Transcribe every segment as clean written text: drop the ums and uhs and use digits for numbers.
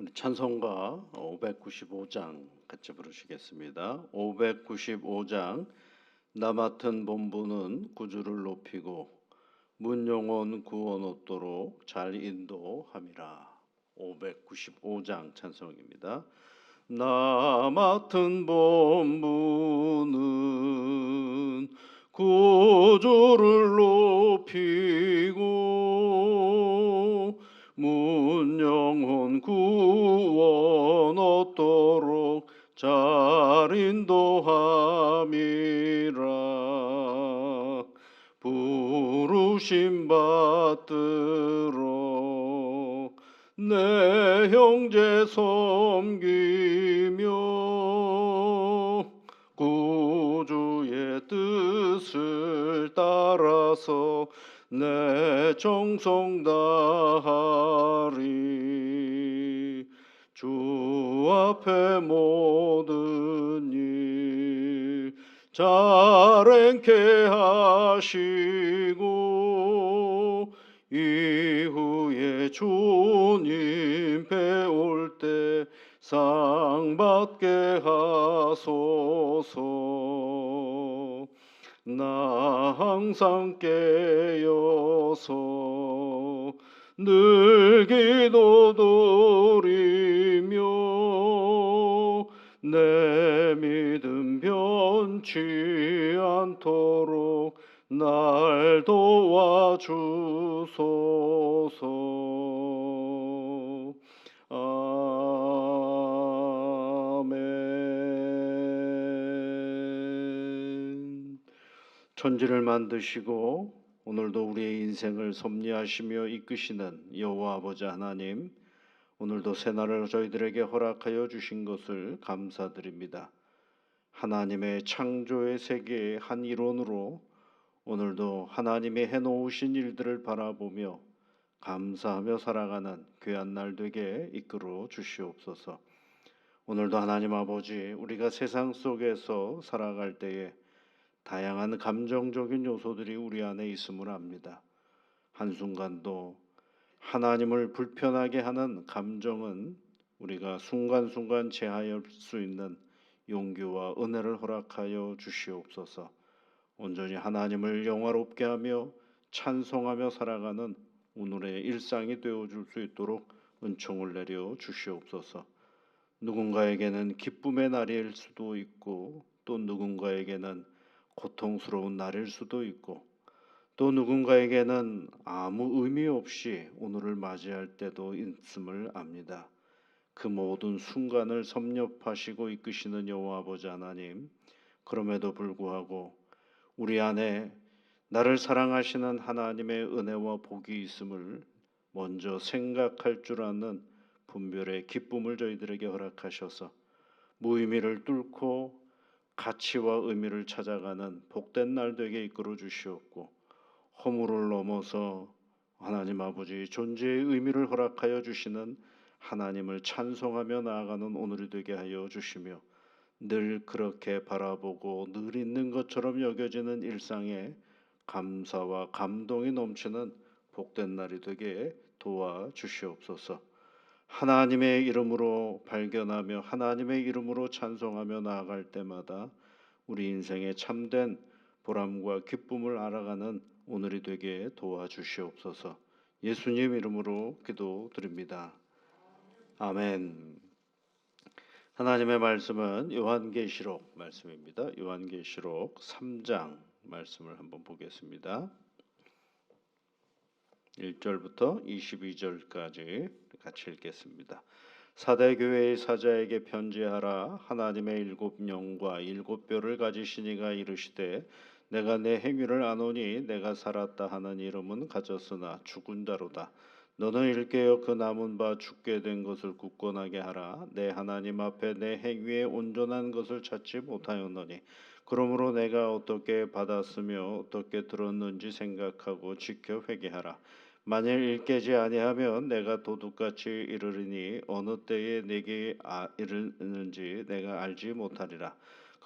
우리 찬송가 595장 같이 부르시겠습니다. 595장 나 맡은 본부는 구주를 높이고 문영원 구원 얻도록 잘 인도함이라. 595장 찬송입니다. 나 맡은 본부는 구주를 높이고 문영혼 구원 얻도록 잘 인도함이라. 부르심 받들어 내 형제 섬기며 구주의 뜻을 따라서 내 정성 다하리. 주 앞에 모든 일 잘 행케 하시고 이후에 주님 배울 때 상 받게 하소서. 나 항상 깨어서 늘 기도 드리며 내 믿음 변치 않도록 날 도와주소서. 아멘. 천지를 만드시고 오늘도 우리의 인생을 섭리하시며 이끄시는 여호와 아버지 하나님, 오늘도 새날을 저희들에게 허락하여 주신 것을 감사드립니다. 하나님의 창조의 세계의 한 일원으로 오늘도 하나님이 해놓으신 일들을 바라보며 감사하며 살아가는 귀한 날 되게 이끌어 주시옵소서. 오늘도 하나님 아버지, 우리가 세상 속에서 살아갈 때에 다양한 감정적인 요소들이 우리 안에 있음을 압니다. 한순간도 하나님을 불편하게 하는 감정은 우리가 순간순간 제하할 수 있는 용기와 은혜를 허락하여 주시옵소서. 온전히 하나님을 영화롭게 하며 찬송하며 살아가는 오늘의 일상이 되어줄 수 있도록 은총을 내려 주시옵소서. 누군가에게는 기쁨의 날일 수도 있고 또 누군가에게는 고통스러운 날일 수도 있고 또 누군가에게는 아무 의미 없이 오늘을 맞이할 때도 있음을 압니다. 그 모든 순간을 섭렵하시고 이끄시는 여호와 아버지 하나님, 그럼에도 불구하고 우리 안에 나를 사랑하시는 하나님의 은혜와 복이 있음을 먼저 생각할 줄 아는 분별의 기쁨을 저희들에게 허락하셔서 무의미를 뚫고 가치와 의미를 찾아가는 복된 날 되게 이끌어 주시옵고, 허물을 넘어서 하나님 아버지 존재의 의미를 허락하여 주시는 하나님을 찬송하며 나아가는 오늘이 되게 하여 주시며, 늘 그렇게 바라보고 늘 있는 것처럼 여겨지는 일상에 감사와 감동이 넘치는 복된 날이 되게 도와주시옵소서. 하나님의 이름으로 발견하며 하나님의 이름으로 찬송하며 나아갈 때마다 우리 인생의 참된 보람과 기쁨을 알아가는 오늘이 되게 도와주시옵소서. 예수님 이름으로 기도드립니다. 아멘. 하나님의 말씀은 요한계시록 말씀입니다. 요한계시록 3장 말씀을 한번 보겠습니다. 1절부터 22절까지 같이 읽겠습니다. 사대 교회의 사자에게 편지하라. 하나님의 일곱 영과 일곱 뼈를 가지신 이가 이르시되 내가 내 행위를 아노니 내가 살았다 하는 이름은 가졌으나 죽은 자로다. 너는 일깨어 그 남은 바 죽게 된 것을 굳건하게 하라. 내 하나님 앞에 내 행위에 온전한 것을 찾지 못하였노니 그러므로 내가 어떻게 받았으며 어떻게 들었는지 생각하고 지켜 회개하라. 만일 일깨지 아니하면 내가 도둑같이 이르리니 어느 때에 내게 이르는지 내가 알지 못하리라.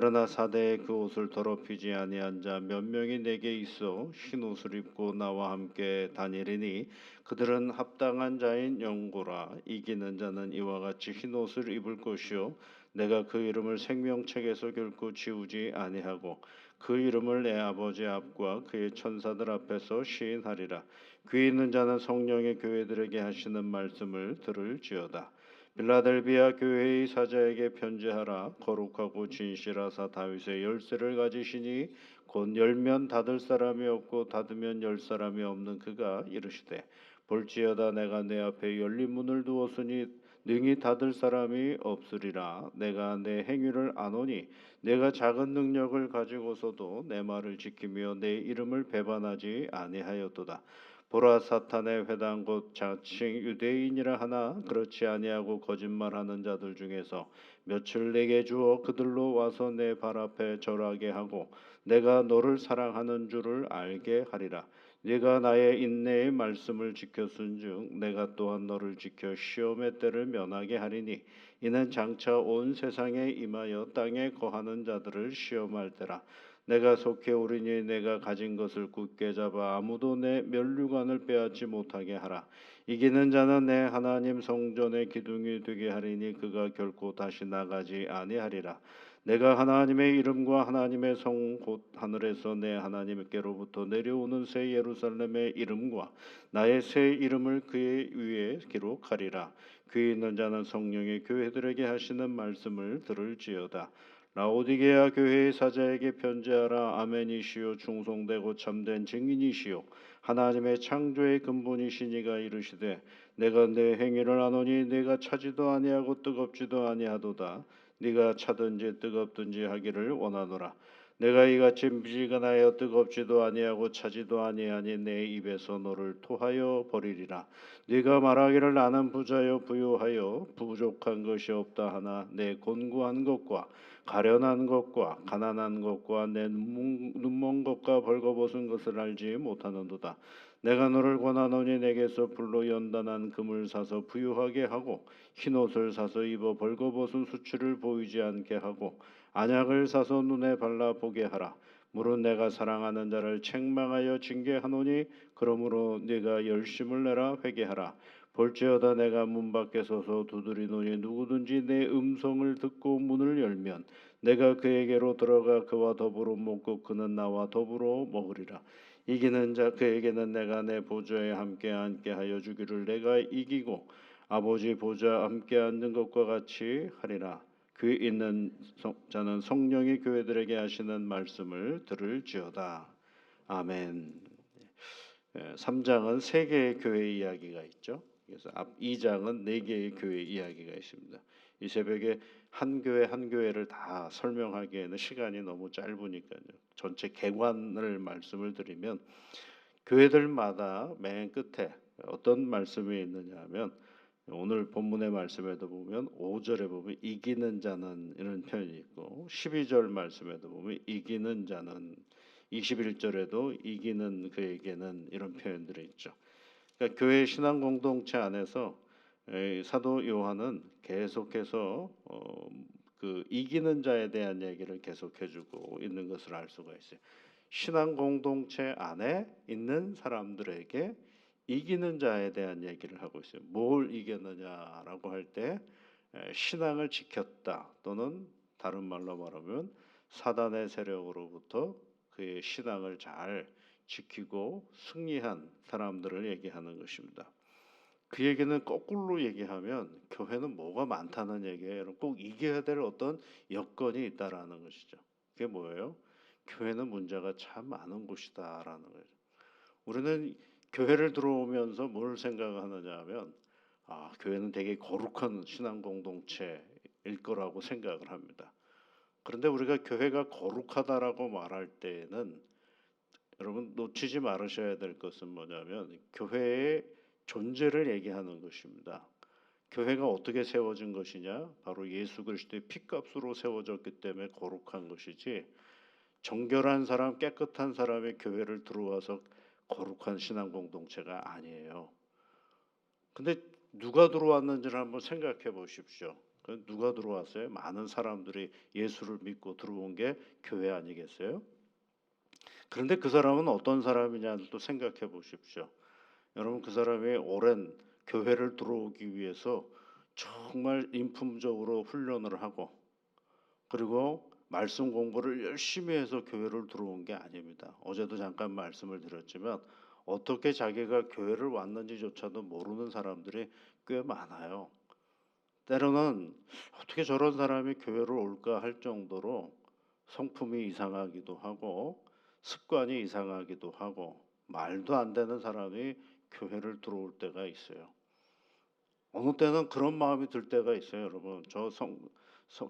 그러나 사대에 그 옷을 더럽히지 아니한 자 몇 명이 내게 있어 흰 옷을 입고 나와 함께 다니리니 그들은 합당한 자인 영고라. 이기는 자는 이와 같이 흰 옷을 입을 것이요 내가 그 이름을 생명책에서 결코 지우지 아니하고 그 이름을 내 아버지 앞과 그의 천사들 앞에서 시인하리라. 귀 있는 자는 성령의 교회들에게 하시는 말씀을 들을지어다. 빌라델비아 교회의 사자에게 편지하라. 거룩하고 진실하사 다윗의 열쇠를 가지시니 곧 열면 닫을 사람이 없고 닫으면 열 사람이 없는 그가 이르시되 볼지어다 내가 내 앞에 열린 문을 두었으니 능히 닫을 사람이 없으리라. 내가 내 행위를 아노니 내가 작은 능력을 가지고서도 내 말을 지키며 내 이름을 배반하지 아니하였도다. 보라 사탄의 회당 곧 자칭 유대인이라 하나 그렇지 아니하고 거짓말하는 자들 중에서 며칠 내게 주어 그들로 와서 내 발 앞에 절하게 하고 내가 너를 사랑하는 줄을 알게 하리라. 네가 나의 인내의 말씀을 지켰은즉 내가 또한 너를 지켜 시험의 때를 면하게 하리니 이는 장차 온 세상에 임하여 땅에 거하는 자들을 시험할 때라. 내가 속해 오리니 내가 가진 것을 굳게 잡아 아무도 내 면류관을 빼앗지 못하게 하라. 이기는 자는 내 하나님 성전의 기둥이 되게 하리니 그가 결코 다시 나가지 아니하리라. 내가 하나님의 이름과 하나님의 성 곧 하늘에서 내 하나님께로부터 내려오는 새 예루살렘의 이름과 나의 새 이름을 그의 위에 기록하리라. 귀 있는 자는 성령의 교회들에게 하시는 말씀을 들을지어다. 라오디게아 교회의 사자에게 편지하라. 아멘이시요 충성되고 참된 증인이시요 하나님의 창조의 근본이시니가 이르시되 내가 내 행위를 아노니 내가 차지도 아니하고 뜨겁지도 아니하도다. 네가 차든지 뜨겁든지 하기를 원하노라. 내가 이같이 미지근하여 뜨겁지도 아니하고 차지도 아니하니 내 입에서 너를 토하여 버리리라. 네가 말하기를 나는 부자요 부유하여 부족한 것이 없다 하나 내 곤고한 것과 가련한 것과 가난한 것과 내 눈먼 것과 벌거벗은 것을 알지 못하는도다. 내가 너를 권하노니 내게서 불로 연단한 금을 사서 부유하게 하고 흰옷을 사서 입어 벌거벗은 수치를 보이지 않게 하고 안약을 사서 눈에 발라 보게 하라. 물은 내가 사랑하는 자를 책망하여 징계하노니 그러므로 네가 열심을 내라 회개하라. 볼지어다 내가 문 밖에 서서 두드리노니 누구든지 내 음성을 듣고 문을 열면 내가 그에게로 들어가 그와 더불어 먹고 그는 나와 더불어 먹으리라. 이기는 자 그에게는 내가 내 보좌에 함께 앉게 하여 주기를 내가 이기고 아버지 보좌 함께 앉는 것과 같이 하리라. 귀 있는 자는 성령이 교회들에게 하시는 말씀을 들을지어다. 아멘. 3장은 세 개의 교회 이야기가 있죠. 그래서 앞 2장은 네 개의 교회 이야기가 있습니다. 이 새벽에 한 교회 한 교회를 다 설명하기에는 시간이 너무 짧으니까요. 전체 개관을 말씀을 드리면 교회들마다 맨 끝에 어떤 말씀이 있느냐 하면 오늘 본문의 말씀에도 보면 5절에 보면 이기는 자는 이런 표현이 있고 12절 말씀에도 보면 이기는 자는 21절에도 이기는 그에게는 이런 표현들이 있죠. 그러니까 교회 신앙 공동체 안에서 사도 요한은 계속해서 그 이기는 자에 대한 얘기를 계속해주고 있는 것을 알 수가 있어요. 신앙 공동체 안에 있는 사람들에게 이기는 자에 대한 얘기를 하고 있어요. 뭘 이겼느냐라고 할 때 신앙을 지켰다 또는 다른 말로 말하면 사단의 세력으로부터 그의 신앙을 잘 지키고 승리한 사람들을 얘기하는 것입니다. 그 얘기는 거꾸로 얘기하면 교회는 뭐가 많다는 얘기예요. 꼭 이겨야 될 어떤 여건이 있다라는 것이죠. 그게 뭐예요? 교회는 문제가 참 많은 곳이다라는 거죠. 우리는 교회를 들어오면서 뭘 생각하느냐 하면 교회는 되게 거룩한 신앙 공동체일 거라고 생각을 합니다. 그런데 우리가 교회가 거룩하다라고 말할 때에는 여러분 놓치지 말으셔야 될 것은 뭐냐면 교회의 존재를 얘기하는 것입니다. 교회가 어떻게 세워진 것이냐? 바로 예수 그리스도의 피값으로 세워졌기 때문에 거룩한 것이지 정결한 사람, 깨끗한 사람의 교회를 들어와서 거룩한 신앙 공동체가 아니에요. 근데 누가 들어왔는지를 한번 생각해 보십시오. 그 누가 들어왔어요? 많은 사람들이 예수를 믿고 들어온 게 교회 아니겠어요? 그런데 그 사람은 어떤 사람이냐를 또 생각해 보십시오. 여러분 그 사람이 오랜 교회를 들어오기 위해서 정말 인품적으로 훈련을 하고 그리고 말씀 공부를 열심히 해서 교회를 들어온 게 아닙니다. 어제도 잠깐 말씀을 드렸지만 어떻게 자기가 교회를 왔는지조차도 모르는 사람들이 꽤 많아요. 때로는 어떻게 저런 사람이 교회를 올까 할 정도로 성품이 이상하기도 하고 습관이 이상하기도 하고 말도 안 되는 사람이 교회를 들어올 때가 있어요. 어느 때는 그런 마음이 들 때가 있어요, 여러분.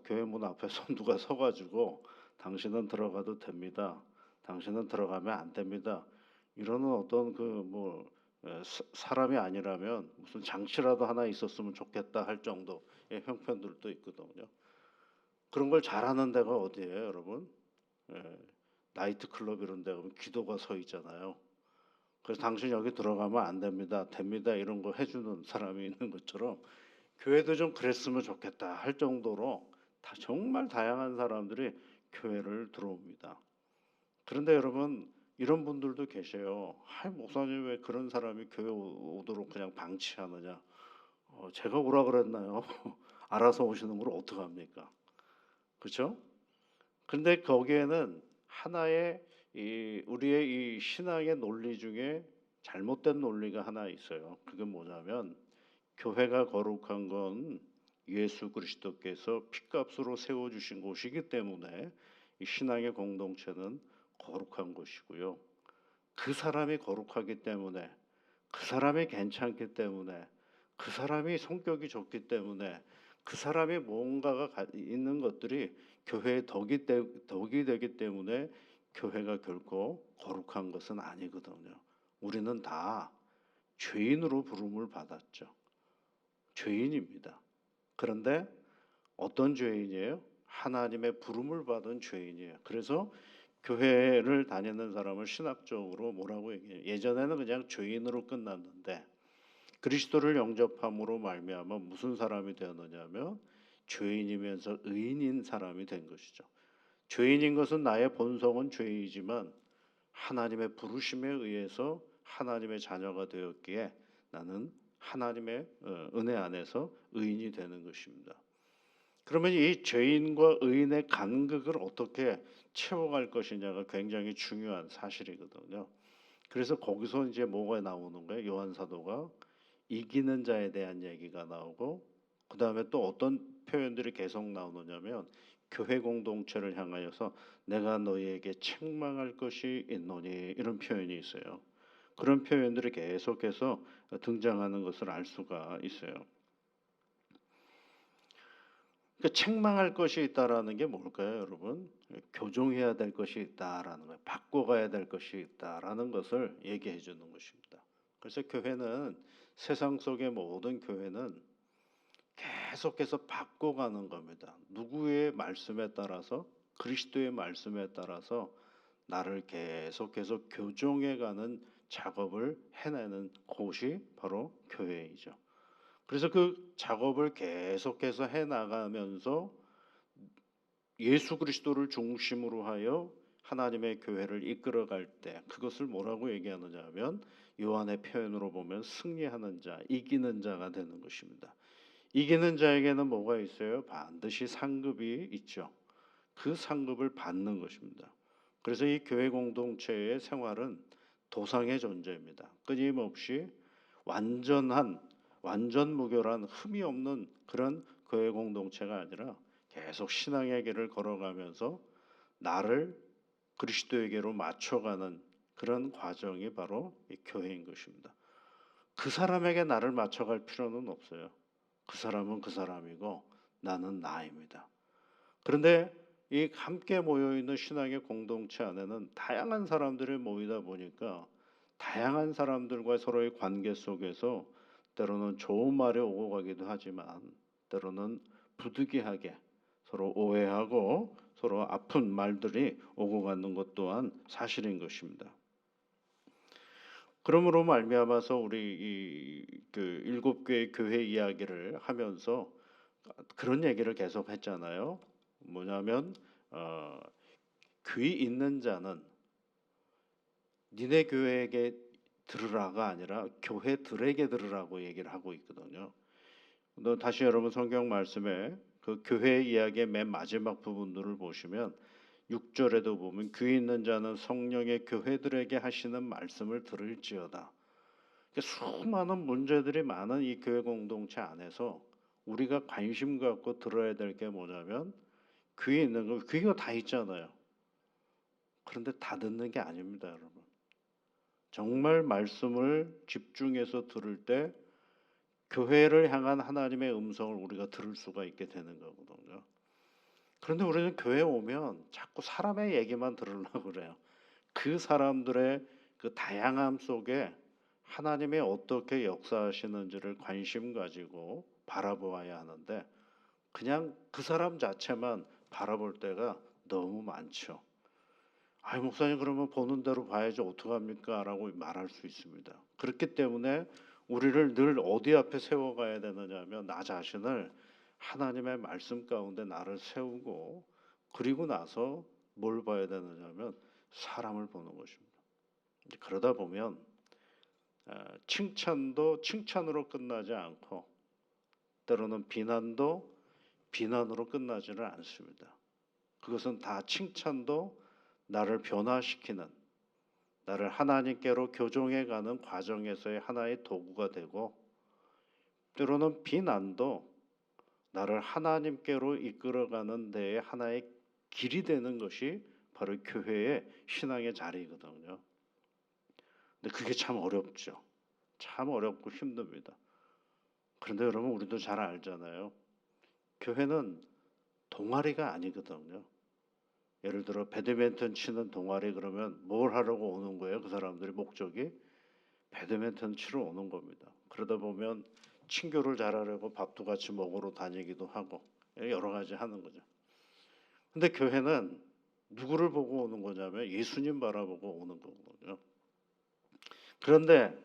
교회 문 앞에서 누가 서가지고 당신은 들어가도 됩니다. 당신은 들어가면 안 됩니다. 이러는 어떤 사람이 아니라면 무슨 장치라도 하나 있었으면 좋겠다 할 정도의 형편들도 있거든요. 그런 걸 잘하는 데가 어디예요, 여러분? 예, 나이트 클럽 이런 데 가면 기도가 서 있잖아요. 그래서 당신 여기 들어가면 안 됩니다. 됩니다. 이런 거 해주는 사람이 있는 것처럼 교회도 좀 그랬으면 좋겠다 할 정도로 정말 다양한 사람들이 교회를 들어옵니다. 그런데 여러분 이런 분들도 계세요. 목사님 왜 그런 사람이 교회 오도록 그냥 방치하느냐. 제가 오라 그랬나요? 알아서 오시는 걸 어떡합니까? 그렇죠? 그런데 거기에는 하나의 우리의 이 신앙의 논리 중에 잘못된 논리가 하나 있어요. 그게 뭐냐면 교회가 거룩한 건 예수 그리스도께서 핏값으로 세워주신 곳이기 때문에 이 신앙의 공동체는 거룩한 것이고요. 그 사람이 거룩하기 때문에 그 사람이 괜찮기 때문에 그 사람이 성격이 좋기 때문에 그 사람이 뭔가가 있는 것들이 교회의 덕이 되기 때문에 교회가 결코 거룩한 것은 아니거든요. 우리는 다 죄인으로 부름을 받았죠. 죄인입니다. 그런데 어떤 죄인이에요? 하나님의 부름을 받은 죄인이에요. 그래서 교회를 다니는 사람을 신학적으로 뭐라고 얘기해요? 예전에는 그냥 죄인으로 끝났는데 그리스도를 영접함으로 말미암아 무슨 사람이 되었느냐면 죄인이면서 의인인 사람이 된 것이죠. 죄인인 것은 나의 본성은 죄이지만 하나님의 부르심에 의해서 하나님의 자녀가 되었기에 나는 하나님의 은혜 안에서 의인이 되는 것입니다. 그러면 이 죄인과 의인의 간극을 어떻게 채워갈 것이냐가 굉장히 중요한 사실이거든요. 그래서 거기서 이제 뭐가 나오는 거예요? 요한 사도가 이기는 자에 대한 얘기가 나오고 그 다음에 또 어떤 표현들이 계속 나오느냐면 교회 공동체를 향하여서 내가 너희에게 책망할 것이 있노니 이런 표현이 있어요. 그런 표현들이 계속해서 등장하는 것을 알 수가 있어요. 그러니까 책망할 것이 있다라는 게 뭘까요, 여러분? 교정해야 될 것이 있다라는 거예요. 바꿔가야 될 것이 있다라는 것을 얘기해 주는 것입니다. 그래서 교회는 세상 속의 모든 교회는 계속해서 바꿔가는 겁니다. 누구의 말씀에 따라서 그리스도의 말씀에 따라서 나를 계속해서 교정해가는 작업을 해내는 곳이 바로 교회이죠. 그래서 그 작업을 계속해서 해나가면서 예수 그리스도를 중심으로 하여 하나님의 교회를 이끌어갈 때 그것을 뭐라고 얘기하느냐 하면 요한의 표현으로 보면 승리하는 자, 이기는 자가 되는 것입니다. 이기는 자에게는 뭐가 있어요? 반드시 상급이 있죠. 그 상급을 받는 것입니다. 그래서 이 교회 공동체의 생활은 도상의 존재입니다. 끊임없이 완전 무결한 흠이 없는 그런 교회 공동체가 아니라 계속 신앙의 길을 걸어가면서 나를 그리스도에게로 맞춰가는 그런 과정이 바로 이 교회인 것입니다. 그 사람에게 나를 맞춰갈 필요는 없어요. 그 사람은 그 사람이고 나는 나입니다. 그런데 이 함께 모여 있는 신앙의 공동체 안에는 다양한 사람들이 모이다 보니까 다양한 사람들과 서로의 관계 속에서 때로는 좋은 말이 오고 가기도 하지만 때로는 부득이하게 서로 오해하고 서로 아픈 말들이 오고 가는 것 또한 사실인 것입니다. 그러므로 말미암아서 우리 그 일곱 개의 교회 이야기를 하면서 그런 얘기를 계속 했잖아요. 뭐냐면 귀 있는 자는 니네 교회에게 들으라가 아니라 교회들에게 들으라고 얘기를 하고 있거든요. 또 다시 여러분 성경 말씀에 그 교회 이야기의 맨 마지막 부분들을 보시면 6절에도 보면 귀 있는 자는 성령의 교회들에게 하시는 말씀을 들을지어다. 수많은 문제들이 많은 이 교회 공동체 안에서 우리가 관심 갖고 들어야 될 게 뭐냐면 귀에 있는 거, 귀가 다 있잖아요. 그런데 다 듣는 게 아닙니다, 여러분. 정말 말씀을 집중해서 들을 때 교회를 향한 하나님의 음성을 우리가 들을 수가 있게 되는 거거든요. 그런데 우리는 교회 오면 자꾸 사람의 얘기만 들으려고 그래요. 그 사람들의 그 다양함 속에 하나님이 어떻게 역사하시는지를 관심 가지고 바라보아야 하는데 그냥 그 사람 자체만 바라볼 때가 너무 많죠. 아이 목사님 그러면 보는 대로 봐야지 어떡합니까? 라고 말할 수 있습니다. 그렇기 때문에 우리를 늘 어디 앞에 세워가야 되느냐면 나 자신을 하나님의 말씀 가운데 나를 세우고 그리고 나서 뭘 봐야 되느냐면 사람을 보는 것입니다. 그러다 보면 칭찬도 칭찬으로 끝나지 않고 때로는 비난도 비난으로 끝나지는 않습니다. 그것은 다 칭찬도 나를 변화시키는 나를 하나님께로 교정해가는 과정에서의 하나의 도구가 되고 때로는 비난도 나를 하나님께로 이끌어가는 데에 하나의 길이 되는 것이 바로 교회의 신앙의 자리거든요. 근데 그게 참 어렵죠. 참 어렵고 힘듭니다. 그런데 여러분 우리도 잘 알잖아요. 교회는 동아리가 아니거든요. 예를 들어 배드민턴 치는 동아리 그러면 뭘 하려고 오는 거예요? 그 사람들이 목적이 배드민턴 치러 오는 겁니다. 그러다 보면 친교를 잘하려고 밥도 같이 먹으러 다니기도 하고 여러 가지 하는 거죠. 근데 교회는 누구를 보고 오는 거냐면 예수님 바라보고 오는 거거든요. 그런데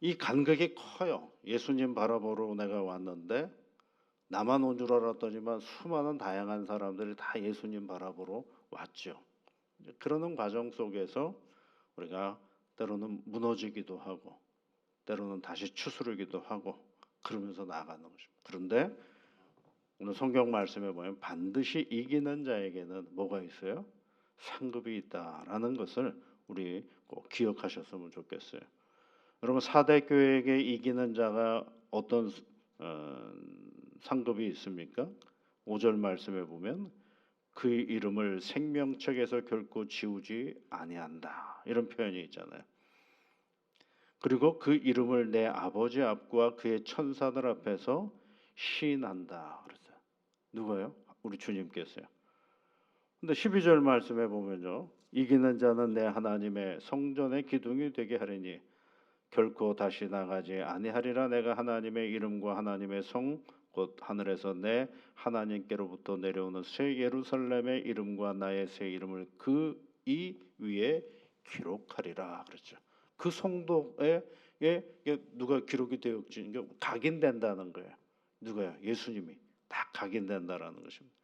이 간극이 커요. 예수님 바라보러 내가 왔는데 나만 온 줄 알았더니만 수많은 다양한 사람들이 다 예수님 바라보러 왔죠. 그러는 과정 속에서 우리가 때로는 무너지기도 하고 때로는 다시 추스르기도 하고 그러면서 나아가는 것입니다. 그런데 오늘 성경 말씀에 보면 반드시 이기는 자에게는 뭐가 있어요? 상급이 있다라는 것을 우리 꼭 기억하셨으면 좋겠어요. 여러분 사대 교회에게 이기는 자가 어떤 상급이 있습니까? 5절 말씀에 보면 그의 이름을 생명책에서 결코 지우지 아니한다. 이런 표현이 있잖아요. 그리고 그 이름을 내 아버지 앞과 그의 천사들 앞에서 시인한다. 그랬어요. 누가요? 우리 주님께서요. 근데 12절 말씀에 보면요. 이기는 자는 내 하나님의 성전의 기둥이 되게 하리니 결코 다시 나가지 아니하리라. 내가 하나님의 이름과 하나님의 성 곧 하늘에서 내 하나님께로부터 내려오는 새 예루살렘의 이름과 나의 새 이름을 그 이 위에 기록하리라. 그렇죠. 그 성도에 누가 기록이 되었지? 각인된다는 거예요. 누가요? 예수님이 다 각인된다라는 것입니다.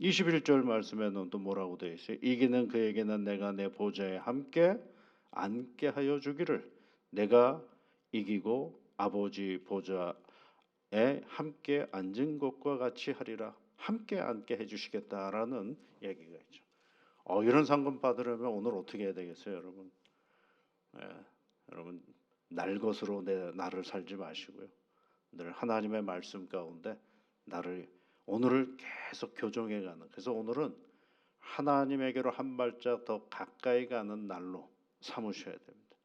21절 말씀에는 또 뭐라고 되어 있어요? 이기는 그에게는 내가 내 보좌에 함께 앉게 하여 주기를 내가 이기고 아버지 보좌에 함께 앉은 것과 같이 하리라. 함께 앉게 해주시겠다라는 얘기가 있죠. 이런 상금 받으려면 오늘 어떻게 해야 되겠어요, 여러분? 여러분 날 것으로 나를 살지 마시고요. 늘 하나님의 말씀 가운데 오늘을 계속 교정해가는. 그래서 오늘은 하나님에게로 한 발짝 더 가까이 가는 날로 삼으셔야 됩니다.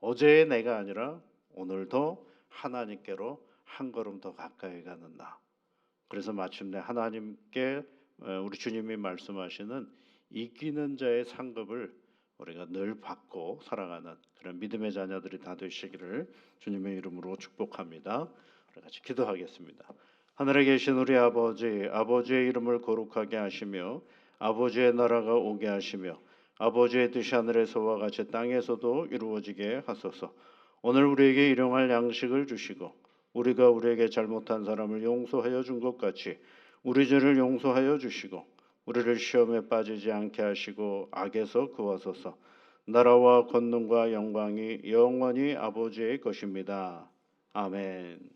어제의 내가 아니라 오늘도 하나님께로 한 걸음 더 가까이 가는 나. 그래서 마침내 하나님께 우리 주님이 말씀하시는 이기는 자의 상급을 우리가 늘 받고 살아가는 그런 믿음의 자녀들이 다 되시기를 주님의 이름으로 축복합니다. 우리 같이 기도하겠습니다. 하늘에 계신 우리 아버지, 아버지의 이름을 거룩하게 하시며 아버지의 나라가 오게 하시며 아버지의 뜻이 하늘에서와 같이 땅에서도 이루어지게 하소서. 오늘 우리에게 일용할 양식을 주시고 우리가 우리에게 잘못한 사람을 용서하여 준 것 같이 우리 죄를 용서하여 주시고 우리를 시험에 빠지지 않게 하시고 악에서 구하소서. 나라와 권능과 영광이 영원히 아버지의 것입니다. 아멘.